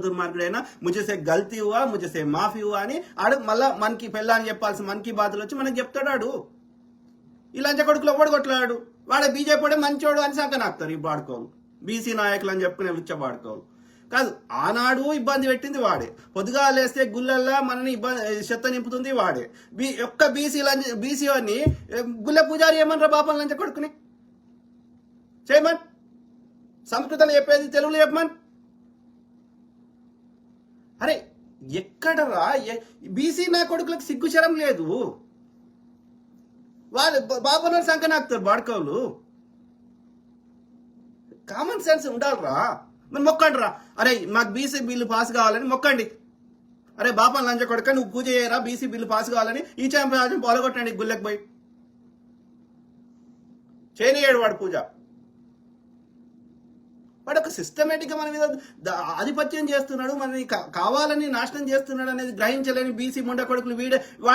దుర్మార్గుడైనా ముజేసే గల్తీ హువా ముజేసే మాఫీ హువా అని ఆడు మళ్ళా మనకి పెళ్ళాన్ని చెప్పాల్సి మనకి బాధలు వచ్చి మనకి చెప్తాడు. ఈ లంచ కొడుకులో ఓడగొట్లాడు వాడే బీజేపీ వాడే మంచోడు అని సంకనాకుతారు ఈ బాడుకోలు బీసీ నాయకులు అని చెప్పుకునే లుచ్చ బాడుకోలు కాదు. ఆనాడు ఇబ్బంది పెట్టింది వాడే, పొద్దుగా లేస్తే గుళ్ళల్లా మనని ఇబ్బంది చెత్త నింపుతుంది వాడే. ఒక్క బీసీ అని గుళ్ళ పూజారి ఏమనరా బాపం లంచ కొడుకుని చేయమన్, సంస్కృతంలో చెప్పేది తెలుగులో చెప్పమన్. అరే ఎక్కడరా బీసీ నా కొడుకులకు సిగ్గుశరం లేదు. వాళ్ళు బాబునారు సంకనాకుతారు బాడుకోలు. కామన్ సెన్స్ ఉండాలిరా. మరి మొక్కండి రా, అరే మాకు బీసీ బిల్లు పాస్ కావాలని మొక్కండి. అరే బాపన్ లంచ కొడుక నువ్వు పూజ చేయరా బీసీ బిల్లు పాస్ కావాలని ఈ చాంపియన్ పొలగొట్టండి గుళ్ళకి పోయి చేయనియాడు వాడు పూజ. వాడు ఒక సిస్టమేటిక్గా మన మీద ఆధిపత్యం చేస్తున్నాడు, మనని కావాలని నాశనం చేస్తున్నాడు అనేది గ్రహించలేని బీసీ ముండ కొడుకులు వీడే